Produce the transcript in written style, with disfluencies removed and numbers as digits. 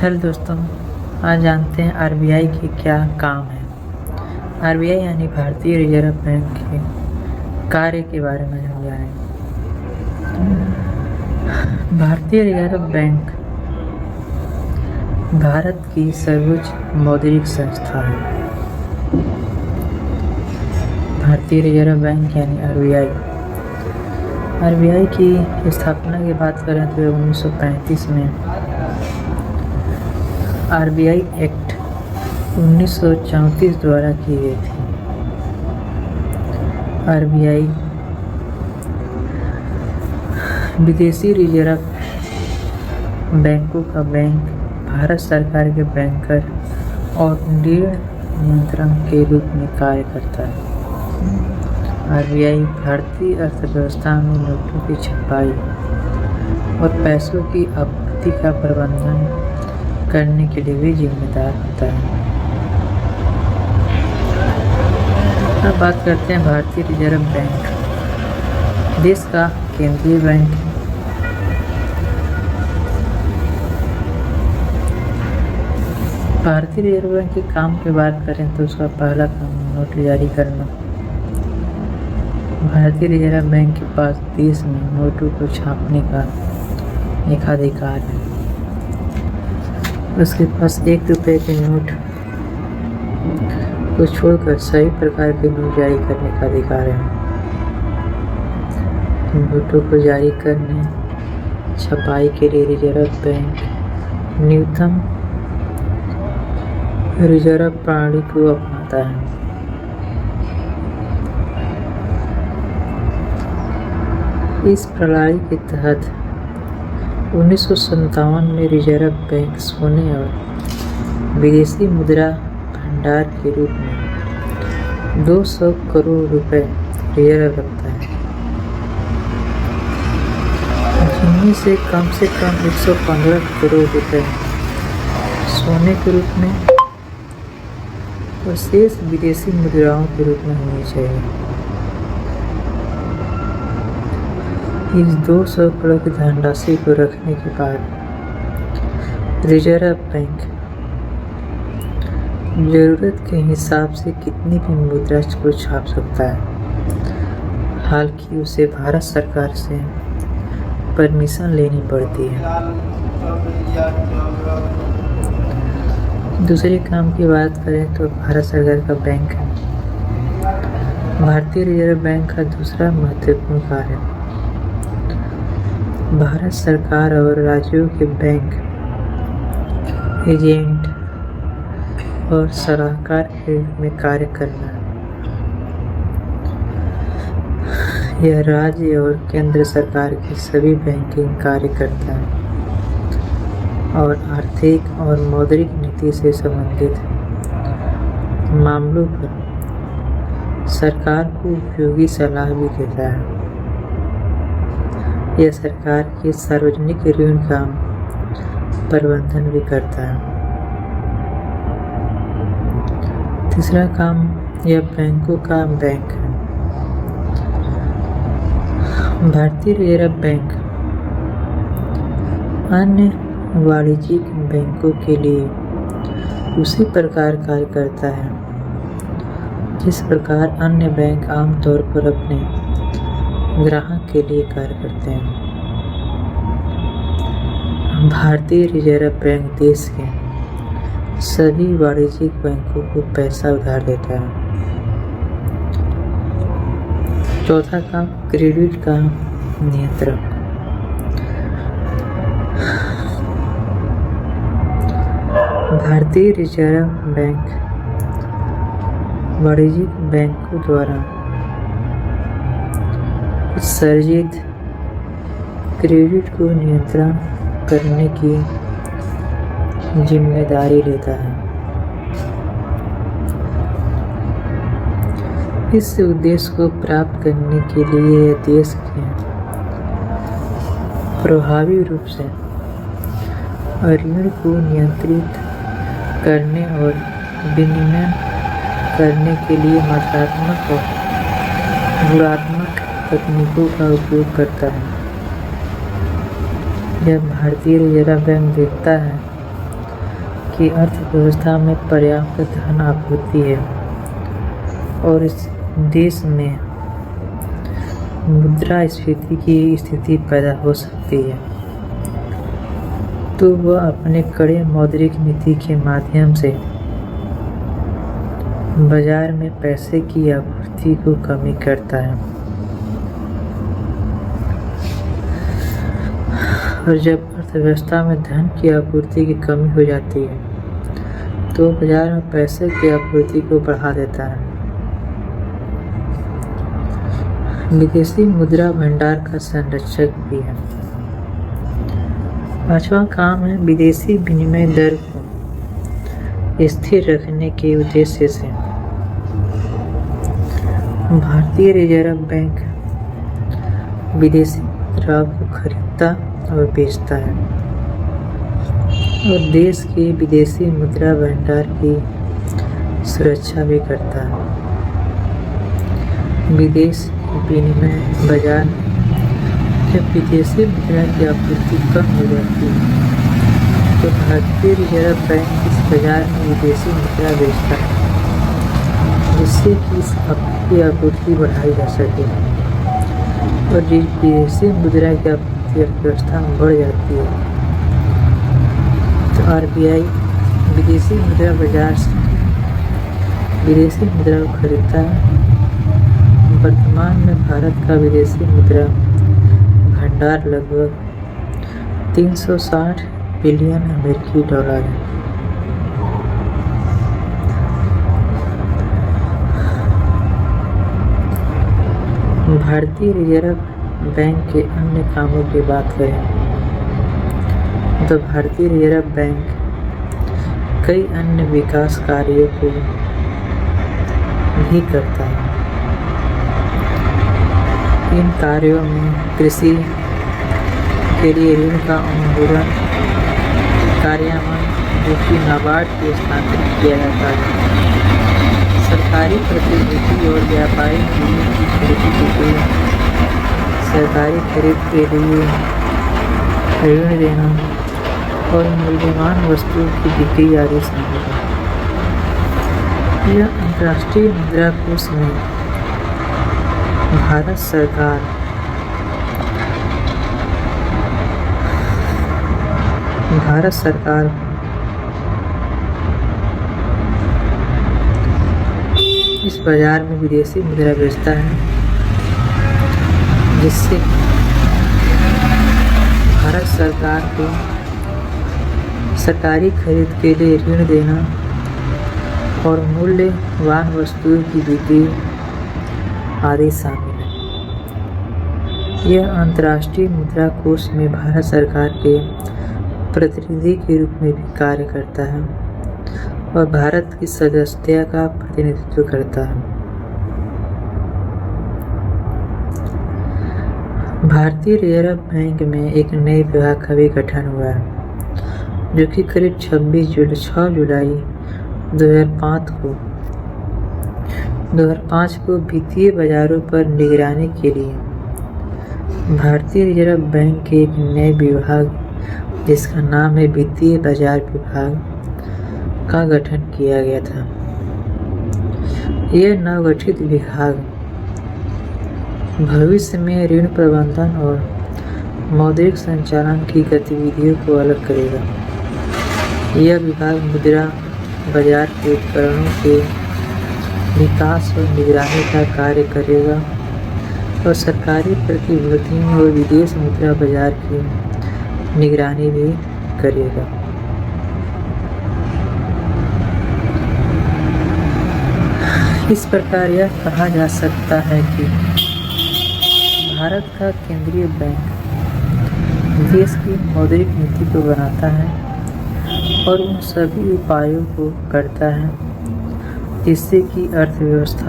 Hello दोस्तों, आज जानते हैं आरबीआई के क्या काम है। आरबीआई यानी भारतीय रिजर्व बैंक के कार्य के बारे में हम जानें। भारतीय रिजर्व बैंक भारत की सर्वोच्च मौद्रिक संस्था है। भारतीय रिजर्व बैंक यानी आरबीआई की स्थापना की बात करें तो 1935 में आरबीआई एक्ट 1934 द्वारा की गई थी। आरबीआई विदेशी रिजर्व बैंकों का बैंक, भारत सरकार के बैंकर और ऋण नियंत्रण के रूप में कार्य करता है। आरबीआई भारतीय अर्थव्यवस्था में नोटों की छपाई और पैसों की आपूर्ति का प्रबंधन करने के लिए भी जिम्मेदार होता है। अब बात करते हैं भारतीय रिजर्व बैंक देश का केंद्रीय बैंक है। भारतीय रिजर्व बैंक के काम की बात करें तो उसका पहला काम नोट जारी करना। भारतीय रिजर्व बैंक के पास देश में नोटों को छापने का एकाधिकार है। उसके पास 1 रुपये के नोट को छोड़कर सभी प्रकार के नोट जारी करने का अधिकार है। नोटों को जारी करने, छपाई के लिए रिजर्व बैंक न्यूनतम रिजर्व प्रणाली को अपनाता है। इस प्रणाली के तहत 1957 में रिजर्व बैंक सोने और विदेशी मुद्रा भंडार के रूप में 200 करोड़ रुपए रिजर्व रखता है, जिनमें से कम 115 करोड़ रुपए सोने के रूप में और शेष विदेशी मुद्राओं के रूप में होनी चाहिए। इस 200 करोड़ की धनराशि को रखने के बाद रिजर्व बैंक जरूरत के हिसाब से कितनी भी मुद्रा को छाप सकता है। हालांकि उसे भारत सरकार से परमिशन लेनी पड़ती है। दूसरे काम की बात करें तो भारत सरकार का बैंक है। भारतीय रिजर्व बैंक का दूसरा महत्वपूर्ण कार्य भारत सरकार और राज्यों के बैंक एजेंट और सलाहकार के रूप में कार्य करना है। यह राज्य और केंद्र सरकार के सभी बैंकिंग कार्य करता है और आर्थिक और मौद्रिक नीति से संबंधित मामलों पर सरकार को उपयोगी सलाह भी देता है। यह सरकार के सार्वजनिक ऋण का प्रबंधन भी करता है। तीसरा काम यह बैंकों का बैंक है। भारतीय रिजर्व बैंक अन्य वाणिज्यिक बैंकों के लिए उसी प्रकार कार्य करता है जिस प्रकार अन्य बैंक आमतौर पर अपने ग्राहक के लिए कार्य करते हैं। भारतीय रिजर्व बैंक देश के सभी वाणिज्यिक बैंकों को पैसा उधार देता है। चौथा काम क्रेडिट का नियंत्रण। भारतीय रिजर्व बैंक वाणिज्यिक बैंकों द्वारा उत्सर्जित क्रेडिट को नियंत्रण करने की जिम्मेदारी लेता है। इस उद्देश्य को प्राप्त करने के लिए देश के प्रभावी रूप से ऋण को नियंत्रित करने और विनियमन करने के लिए मात्रात्मक और गुणात्मक तकनीकों का उपयोग करता है। जब भारतीय रिजर्व बैंक देखता है की अर्थव्यवस्था में पर्याप्त धन आपूर्ति है और इस देश में मुद्रास्फीति की स्थिति पैदा हो सकती है, तो वह अपने कड़े मौद्रिक नीति के माध्यम से बाजार में पैसे की आपूर्ति को कमी करता है। और जब अर्थव्यवस्था में धन की आपूर्ति की कमी हो जाती है तो बाजार में पैसे की आपूर्ति को बढ़ा देता है। विदेशी मुद्रा भंडार का संरक्षक भी है। पांचवा काम है विदेशी विनिमय दर को स्थिर रखने के उद्देश्य से भारतीय रिजर्व बैंक विदेशी मुद्रा को खरीदता और बेचता है और देश के विदेशी मुद्रा भंडार की सुरक्षा भी करता है। विदेश विनिमय बाजार जब विदेशी मुद्रा की आपूर्ति कम हो जाती है तो भारतीय रिजर्व बैंक इस बाजार में विदेशी मुद्रा बेचता है, जिससे कि इस की आपूर्ति बढ़ाई जा सके। और जिस विदेशी मुद्रा की आपूर्ति अर्थव्यवस्था में बढ़ जाती है तो RBI विदेशी मुद्रा बाजार से विदेशी मुद्रा को खरीदता है। वर्तमान में भारत का विदेशी मुद्रा भंडार लगभग 360 बिलियन अमेरिकी डॉलर है। भारतीय रिजर्व बैंक के अन्य कामों की बात करें तो भारतीय रिजर्व बैंक कई अन्य विकास कार्यों को भी करता है। इन कार्यों में कृषि के लिए ऋण का अनुमोदन कार्यान्वयन जो कि नाबार्ड के स्थानांतरित किया जाता है, सरकारी प्रतिनिधि और व्यापारिक ऋण की खरीदी के लिए सरकारी खरीद के लिए ऋण देना और मूल्यवान वस्तुओं की बिक्री आदि शामिल है। यह अंतर्राष्ट्रीय मुद्रा कोष में भारत सरकार इस बाजार में विदेशी मुद्रा बेचता है, जिससे भारत सरकार को सरकारी खरीद के लिए ऋण देना और मूल्यवान वस्तुओं की बिक्री आदि शामिल है। यह अंतर्राष्ट्रीय मुद्रा कोष में भारत सरकार के प्रतिनिधि के रूप में भी कार्य करता है और भारत की सदस्यता का प्रतिनिधित्व करता है। भारतीय रिजर्व बैंक में एक नए विभाग का भी गठन हुआ है, जो कि करीब 6 जुलाई 2005 को वित्तीय बाजारों पर निगरानी के लिए भारतीय रिजर्व बैंक के एक नए विभाग जिसका नाम है वित्तीय बाजार विभाग का गठन किया गया था। यह नवगठित विभाग भविष्य में ऋण प्रबंधन और मौद्रिक संचालन की गतिविधियों को अलग करेगा। यह विभाग मुद्रा बाजार के उपकरणों के विकास और निगरानी का कार्य करेगा और सरकारी प्रतिभूतियों और विदेश मुद्रा बाजार की निगरानी भी करेगा। इस प्रकार यह कहा जा सकता है कि भारत का केंद्रीय बैंक देश की मौद्रिक नीति को बनाता है और उन सभी उपायों को करता है जिससे कि अर्थव्यवस्था